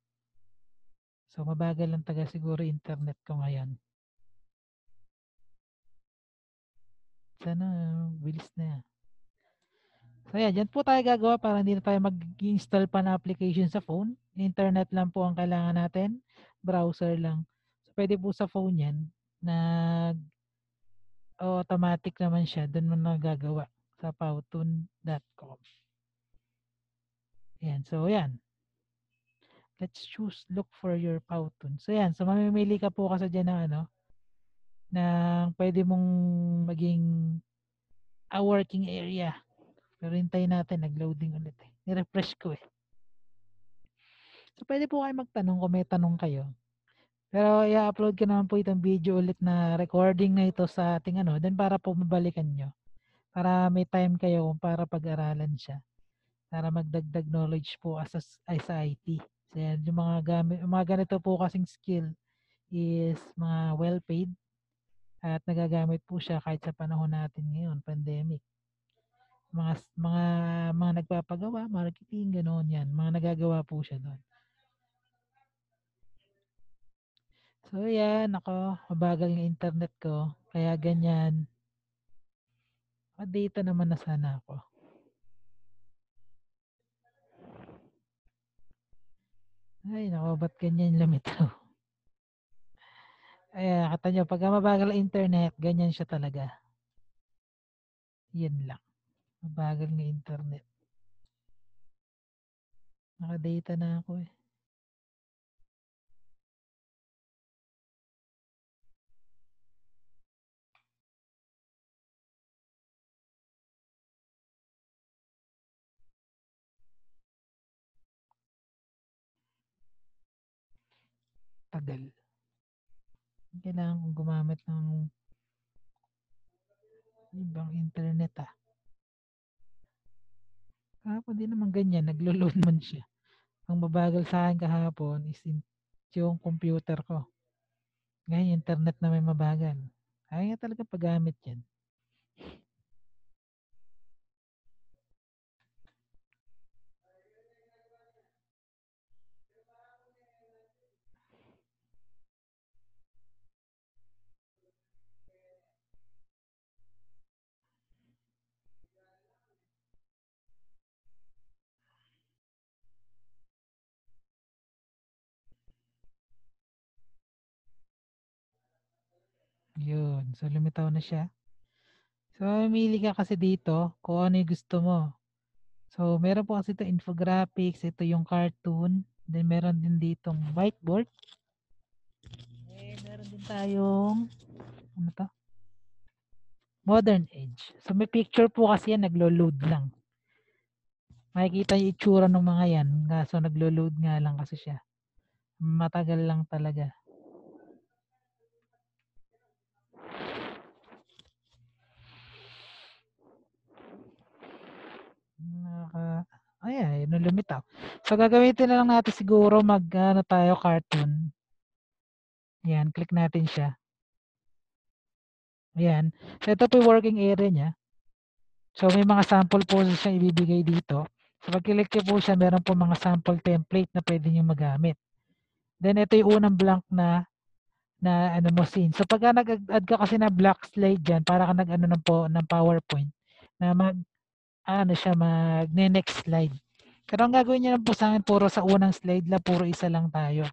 So, mabagal lang taga siguro internet ko ngayon. Sana, bilis na yan. So yan, dyan po tayo gagawa para hindi na tayo mag-install pa na application sa phone. Internet lang po ang kailangan natin. Browser lang. So pwede po sa phone yan. Automatic naman siya. Doon mo nagagawa sa powtoon.com. Yan. So yan. Let's choose look for your Powtoon. So yan. So mamimili ka po kasi dyan ng ano ng pwede mong maging a working area. Pero hintayin natin. Nag-loading ulit eh. Ni-refresh ko eh. So, pwede po kayo magtanong kung may tanong kayo. Pero i-upload ko naman po itong video ulit na recording na ito sa ating ano, then para po mabalikan nyo. Para may time kayo para pag-aralan siya. Para magdagdag knowledge po as sa IT. So, yan, yung mga gamit, yung mga ganito po kasing skill is mga well paid at nagagamit po siya kahit sa panahon natin ngayon, pandemic. Mga nagpapagawa, marketing, gano'n yan. Mga nagagawa po siya doon. So yan, ako, mabagal ng internet ko. Kaya ganyan. Data naman na sana ako. Ay, nako, ba't ganyan yung lumitaw? Ay, kata nyo, pagka mabagal ang internet, ganyan siya talaga. Yan lang. Mabagal ng internet. Naka-data na ako eh. Tagal. Kailangan kong gumamit ng ibang internet ah. Kahapon din naman ganyan, naglo-load man siya. Ang mabagal sa akin kahapon is yung computer ko. Ngayon, internet na may mabagal. Kaya nga talaga paggamit yan. Yun. So, lumitaw na siya. So, mamili ka kasi dito kung ano yung gusto mo. So, meron po kasi ito infographics, ito yung cartoon, then meron din ditong whiteboard. Eh, meron din tayong, ano to? Modern Age. So, may picture po kasi yan, naglo-load lang. Makikita yung itsura ng mga yan, kaso naglo-load nga lang kasi siya. Matagal lang talaga. Ayan, yun lumitaw. So, gagamitin na lang natin siguro ano tayo, cartoon. Ayan, click natin siya. Ayan. So, ito po yung working area niya. So, may mga sample po siya ibibigay dito. So, pag-click nyo po siya, meron po mga sample template na pwede nyo magamit. Then, ito yung unang blank na ano mo scene. So, pagka nag-add ka kasi na black slide dyan, para ka nag-ano ng PowerPoint, na next slide. Pero ang gagawin niya lang po sa akin, puro sa unang slide lang, puro isa lang tayo.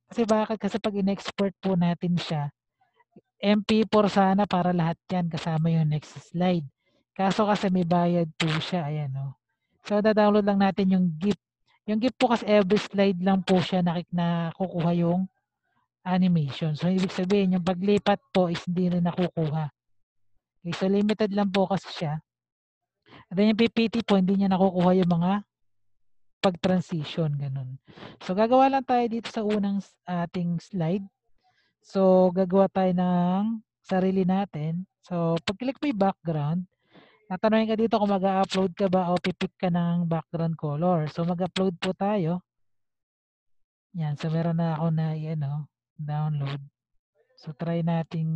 Kasi bakit? Kasi pag in-export po natin siya, MP4 sana para lahat yan kasama yung next slide. Kaso kasi may bayad po siya. Ayan o. So, da-download lang natin yung GIF. Yung GIF po kasi every slide lang po siya na kukuha yung animation. So, ibig sabihin, yung paglipat po is hindi rin nakukuha. Okay, so, limited lang po kasi siya. And then yung PPT po, hindi niya nakukuha yung mga pag-transition. Ganun. So, gagawa lang tayo dito sa unang ating slide. So, gagawa tayo ng sarili natin. So, pag-click mo yung background, tatanungin ka dito kung mag-upload ka ba o pipick ka ng background color. So, mag-upload po tayo. Yan. So, meron na ako na download. So, try nating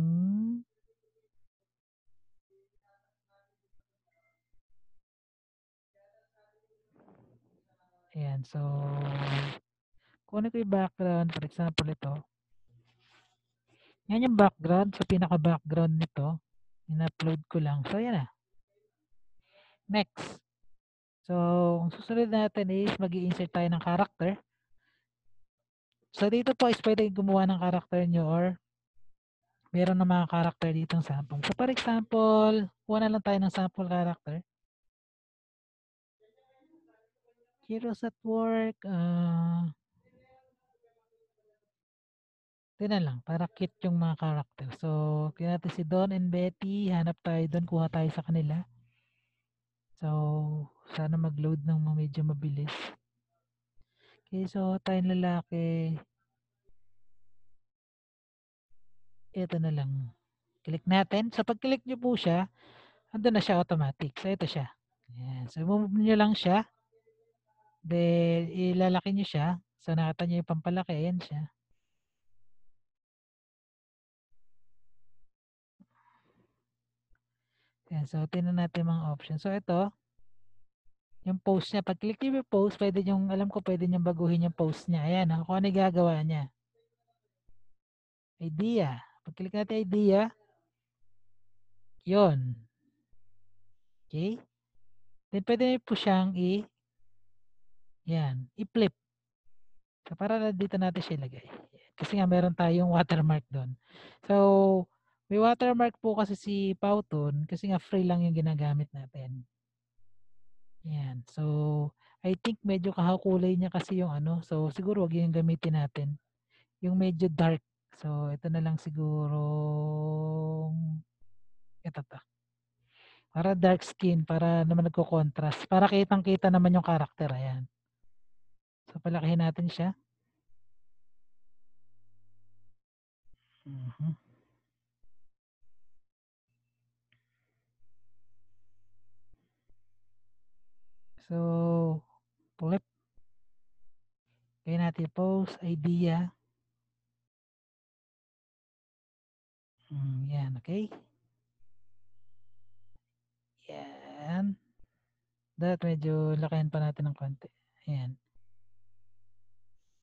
ayan. So, kunin ko yung background. For example, ito. Yan yung background. So, pinaka-background nito. In-upload ko lang. So, yan na. Next. So, ang susunod natin is mag-i-insert tayo ng character. So, dito po is pwede gumawa ng character nyo or meron na mga character dito sample. So, for example, kuha na lang tayo ng sample character. Heroes at work. Ito na lang, para cute yung mga character. So, kaya natin si Don and Betty. Hanap tayo doon, kuha tayo sa kanila. So, sana mag-load ng medyo mabilis. Okay, so tayong lalaki. Ito na lang. Click natin. So pag-click nyo po siya, andun na siya automatic. So ito siya. Ayan. So move nyo lang siya. Then ilalaki nyo siya. So nakita nyo yung pampalaki. Ayan siya. Ayan. So tingnan natin mga options. So ito, yung post niya. Pag click nyo yung post, pwede nyo, alam ko pwede nyo baguhin yung post niya. Ayan. Kung ano yung gagawa niya. Idea. Pag click natin idea, yon. Okay? Then pwede nyo po siyang yan, i-flip. So, para na dito natin siya ilagay. Kasi nga meron tayong watermark doon. So, may watermark po kasi si Powtoon kasi nga free lang yung ginagamit natin. Yan. So, I think medyo kahakulay niya kasi yung ano. So, siguro wag yung gamitin natin. Yung medyo dark. So, ito na lang siguro ito to. Para dark skin, para naman nagko-contrast. Para kitang-kita naman yung karakter. Ayan. So, palakihin natin siya. Mhm. So, flip. Kaya natin post, idea. Yan, okay? Yan. Dapat medyo lakayan pa natin ng konti. Ayan.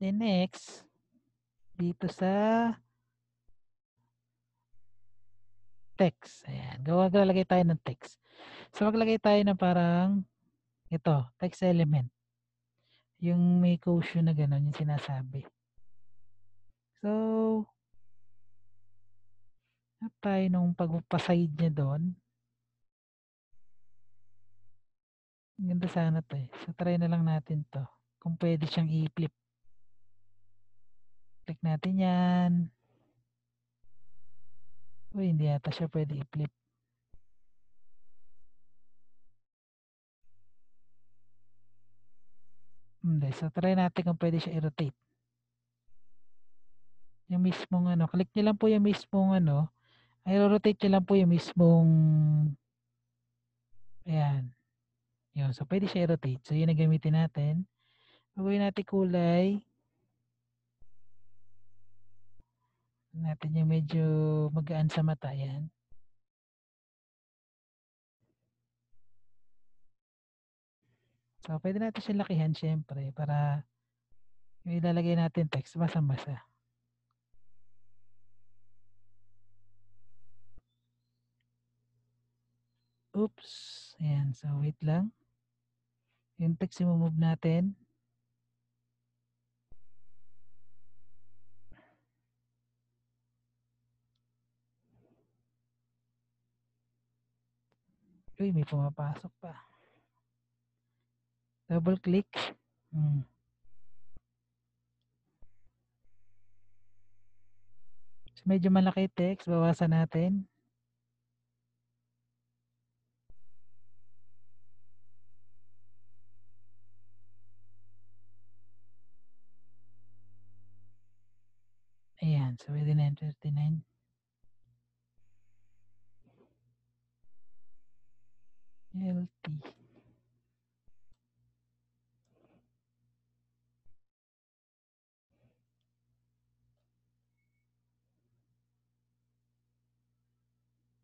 Then next, dito sa text. Ayan. Maglalagay tayo ng text. So, maglagay tayo ng parang ito, text element. Yung may quotient na gano'n, yung sinasabi. So, tayo nung pagpapaside niya doon. Ganda sana to eh. So, try na lang natin to. Kung pwede siyang i-flip. Click natin yan. Uy, hindi yata siya pwede i-flip. Hindi. So, try natin kung pwede siya i-rotate. Yung mismong ano, click nyo lang po yung mismong ano, ay rotate nyo lang po yung mismong, ayan. Yun. So, pwede siya i-rotate. So, yun ang gamitin natin. Gawin natin kulay. Natin yung medyo magaan sa mata. Ayan. So, pwede natin siya lakihan syempre para yung ilalagay natin text basang-basa. Oops. Ayan. So, wait lang. Yung text yung move natin. Uy, may pumapasok pa. Double click. So, medyo malaki text. Bawasan natin. Ayan. So, within 9:39. LT.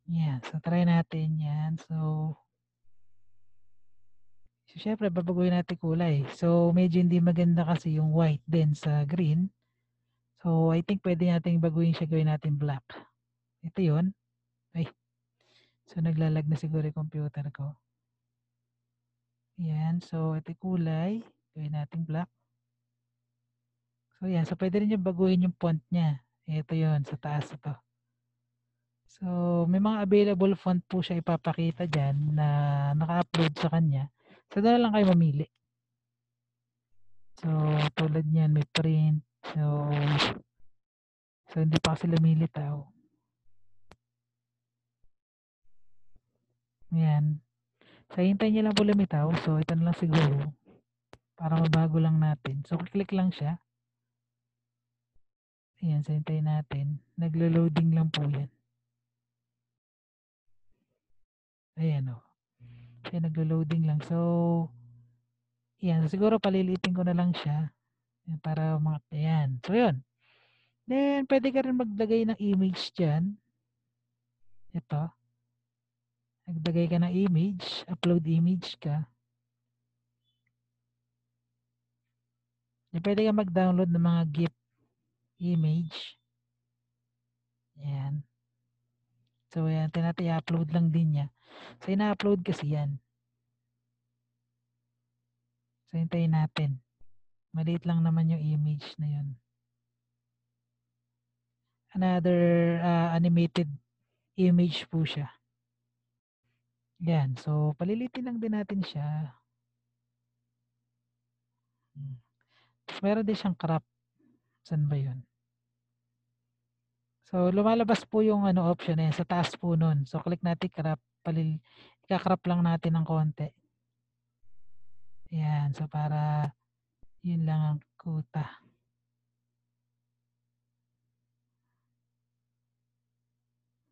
Yan. So, try natin yan. So, syempre, babaguhin natin kulay. So, medyo hindi maganda kasi yung white din sa green. So, I think pwede natin baguhin siya, gawin natin black. Ito yun. Ay. So, naglalag na siguro yung computer ko. Yan. So, ito yung kulay. Gawin natin black. So, yan. So, pwede rin yung baguhin yung font niya. Ito yun. Sa taas ito. So, may mga available font po siya ipapakita dyan na naka-upload sa kanya. So, doon lang kayo mamili. So, tulad niyan, may print. So hindi pa kasi lumilitaw. Yan. So, hintayin niyo lang po lumitaw. So, ito na lang siguro. para mabago lang natin. So, click lang siya. Ayan, so hintayin natin. Naglo-loading lang po yan. Ayan o. Ayan, naglo-loading lang. So, ayan. So, siguro palilitin ko na lang siya. Ayan, para mga, ayan. So, yun. Then, pwede ka rin maglagay ng image dyan. Ito. Naglagay ka ng image. Upload image ka. Then, pwede ka mag-download ng mga GIF image. Ayan. So, ayan. Natin i-upload lang din niya. So, ina-upload kasi yan. So, hintayin natin. Maliit lang naman yung image na yun. Another animated image po siya. Yan. So, palilitin lang din natin siya. Meron din siyang crop. Saan ba yun? So, lumalabas po yung option sa taas po nun. So, click natin crop. Ika-crop lang natin ng konti. Yan. So, para yun lang ang kuta.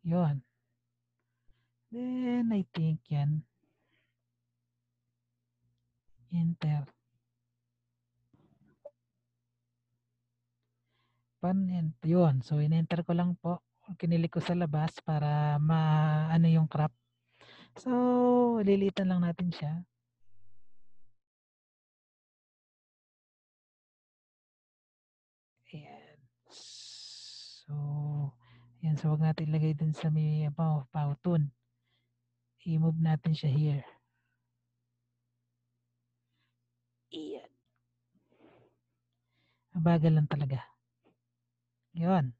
Yun. Then, I think yan. Enter. Yun. So, in-enter ko lang po. Kinilik ko sa labas para ano yung crop. So, lilitan lang natin siya. Ayan. So, ayan. So, huwag natin ilagay dun sa may Powtoon. I-move natin siya here. Ayan. Mabagal lang talaga. Yun.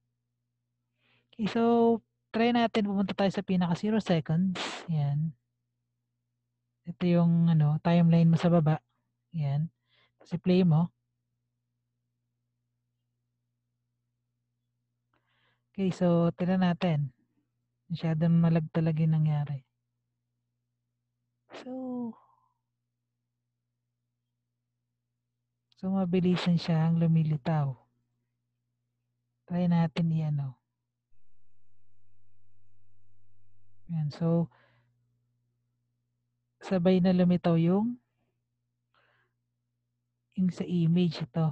Okay, so, try natin. Pumunta tayo sa pinaka 0 seconds. Ayan. Ito yung timeline mo sa baba. Ayan. Kasi play mo. Okay, so, tignan natin. Masyadong malagtalag yung nangyari. So, mabilisan siyang lumilitaw. Try natin i-ano. Ayan, so, sabay na lumitaw yung sa image ito.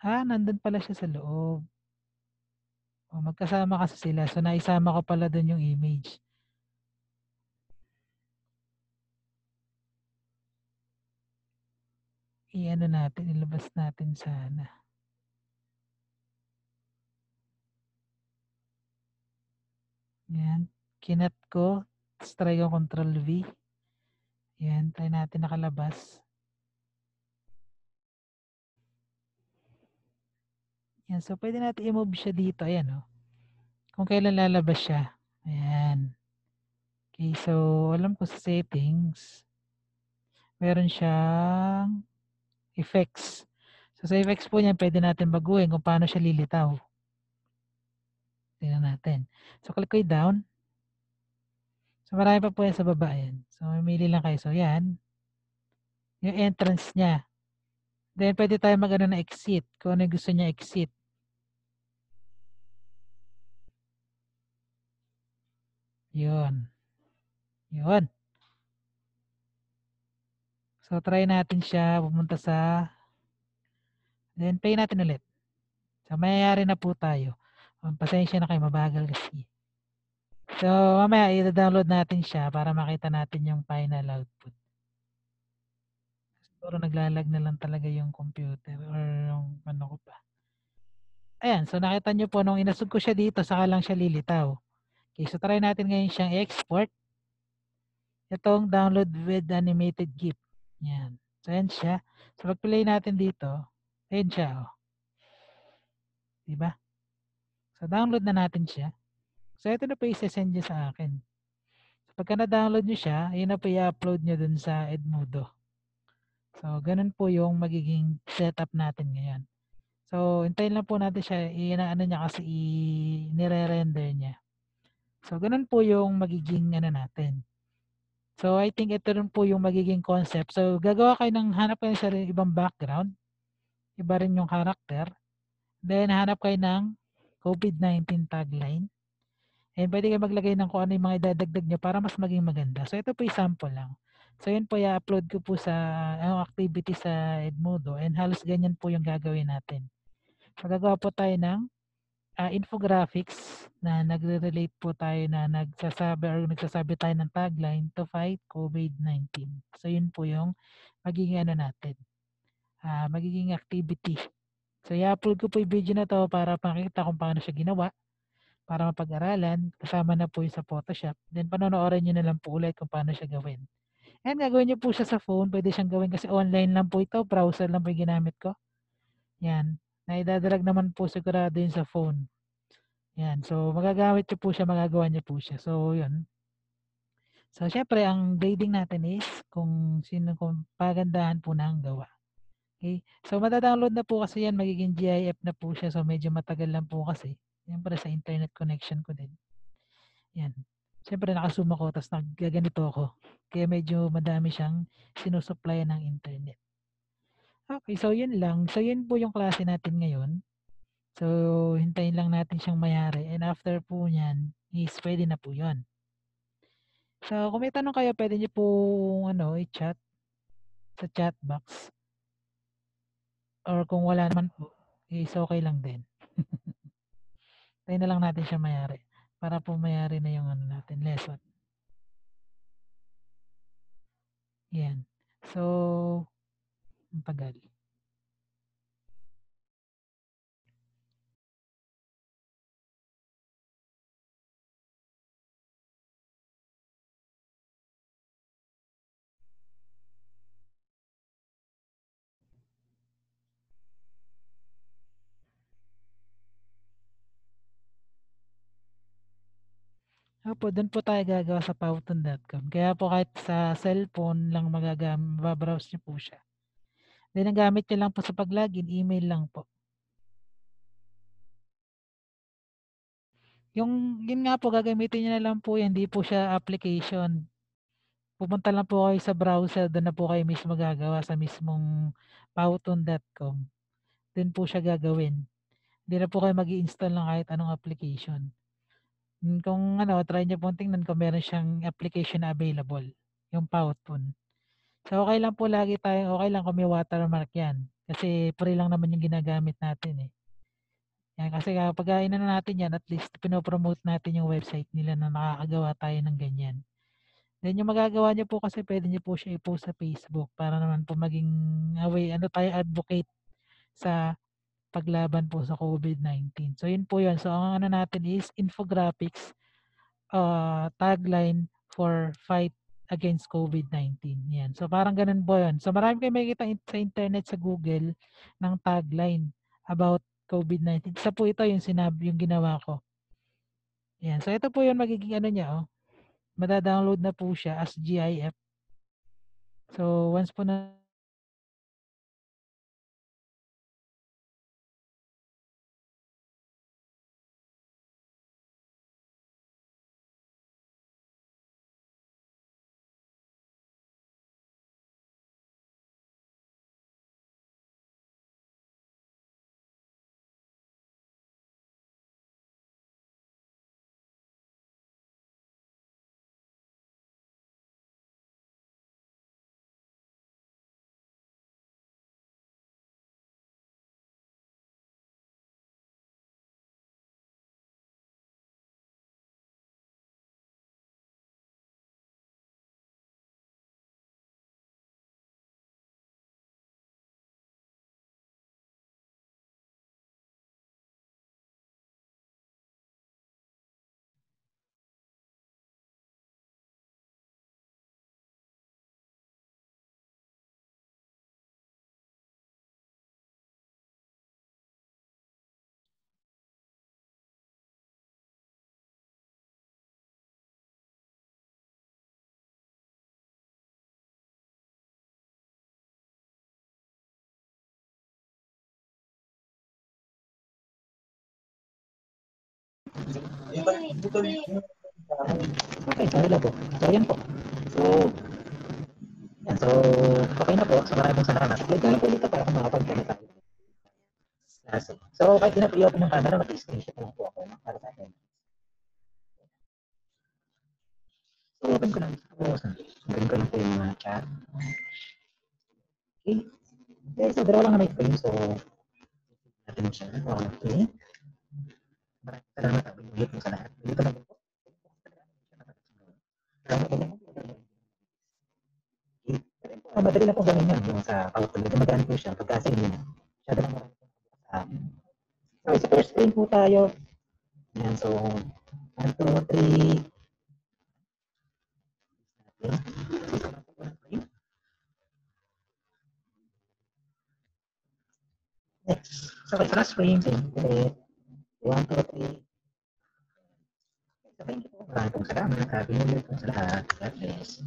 Nandun pala siya sa loob. Magkasama kasi sila. So, naisama ko pala dun yung image. I-ano natin, ilabas natin sana. Yan. Kinat ko. Tapos try ko Ctrl V. Yan. Try natin nakalabas. Yan. So, pwede natin i-move siya dito. Ayan, oh. Kung kailan lalabas siya. Ayan. Okay. So, alam ko sa settings, meron siyang effects. So, sa effects po niyan, pwede natin baguhin kung paano siya lilitaw. Tingnan natin. So, click ko down. So, marami pa po yan sa baba. Yan. So, mamili lang kayo. So, yan. Yung entrance niya. Then, pwede tayo mag-ano na exit. Kung ano yung gusto niya exit. Yun. Yun. So, try natin siya. Pumunta sa then, play natin ulit. So, mayayari na po tayo. Pasensya na kayo. Mabagal kasi. So, mamaya, i-download natin siya para makita natin yung final output. Siguro naglalag na lang talaga yung computer or yung ano ko pa. Ayan, so nakita nyo po nung inasog ko siya dito, saka lang siya lilitaw. Okay, so try natin ngayon siyang export. Itong download with animated GIF. Yan. So, ayan siya. So, pag-play natin dito, ayan siya. Oh. Diba? So, download na natin siya. So, ito na po i-send niya sa akin. So, pagka na-download nyo siya, ayun na po i-upload nyo dun sa Edmodo. So, ganun po yung magiging setup natin ngayon. So, hintayin lang po natin siya, inaano niya kasi nire-render niya. So, ganun po yung magiging natin. So, I think ito rin po yung magiging concept. So, gagawa kayo ng hanap kayo sa ibang background. Iba rin yung character. Then, hanap kayo ng COVID-19 tagline. And pwede kayo maglagay ng kung ano yung mga idadagdag nyo para mas maging maganda. So, ito po yung sample lang. So, yun po i-upload ko po sa activity sa Edmodo. And halos ganyan po yung gagawin natin. So, gagawa po tayo ng infographics na nagre-relate po tayo na nagsasabi tayo ng tagline to fight COVID-19. So yun po yung magiging ano natin, magiging activity. So i-upload ko po yung video na to para makita kung paano siya ginawa, para mapag-aralan, kasama na po yung sa Photoshop. Then panonoorin nyo na lang po ulit kung paano siya gawin. And gagawin nyo po siya sa phone, pwede siyang gawin kasi online lang po ito, browser lang po yung ginamit ko. Yan, naidadrag naman po sigurado yun sa phone. Yan. So, magagamit niyo po siya, magagawa niyo po siya. So, yun. So, syempre, ang grading natin is kung pagandahan po na ang gawa. Okay? So, matadownload na po kasi yan. Magiging GIF na po siya. So, medyo matagal lang po kasi. Siyempre, sa internet connection ko din. Yan. Siyempre, nakasuma ko, tapos naggaganito ako. Kaya medyo madami siyang sinusupply ng internet. Okay, so yun lang. So, yun po yung klase natin ngayon. So, hintayin lang natin siyang mayari. And after po niyan, is pwede na po yun. So, kung may tanong kayo, pwede niyo po i-chat sa chat box. Or kung wala naman po, is okay lang din. Tayo na lang natin siya mayari. Para po mayari na yung natin, lesson. Yan. So, ang tagal. Opo, doon po tayo gagawa sa powton.com. Kaya po kahit sa cellphone lang mababrowse niyo po siya. Then, ang gamit niyo lang po sa pag-login, email lang po. Yun nga po, gagamitin niyo na lang po yan. Hindi po siya application. Pupunta lang po kayo sa browser, doon na po kayo mismo gagawa sa mismong powton.com. Doon po siya gagawin. Hindi na po kayo mag-i-install ng kahit anong application. Kung try niyo pong tingnan kung meron siyang application na available, yung Powton. So okay lang po lagi tayo, okay lang kung may watermark yan. Kasi free lang naman yung ginagamit natin eh. Yan, kasi kapag natin yan, at least pinopromote natin yung website nila na nakakagawa tayo ng ganyan. Then yung magagawa niyo po kasi pwede niyo po siya i-post sa Facebook para naman po maging tayo advocate sa paglaban po sa COVID-19. So yun po yun. So ang natin is infographics, tagline for fight against COVID-19. Yan. So parang ganun po yun. So marami kayo makikita sa internet, sa Google ng tagline about COVID-19. Isa po ito yung ginawa ko. Yan. So ito po yung magiging niya, madadownload na po siya as GIF. So once po na Okay, sorry lang po. So, ayan po. So, yan. So, okay na po. So, maraming salamat. Click na lang po dito para kung makapag-connect tayo. So, kahit na pre-open ng camera, mag-screenshot lang po ako para sa atin. So, open ko lang ito. Open ko lang po yung mga chat. Okay. Okay, so dalawa lang na may frame. So, natin siya. Okay. Maraming salamat. Binigit mo sa lahat. Dito lang po. Madali na po gawin yan. Yung sa PowerPoint, magaan po siya. Pagkasing yun. Siya lang marami po sa akin. So, sa first frame po tayo. Yan, so, 1, 2, 3. Next. So, sa last frame, siyempre, 1, 2, 3. So, thank you po. Maraming pong salamat. Happy New Year po sa lahat. God bless.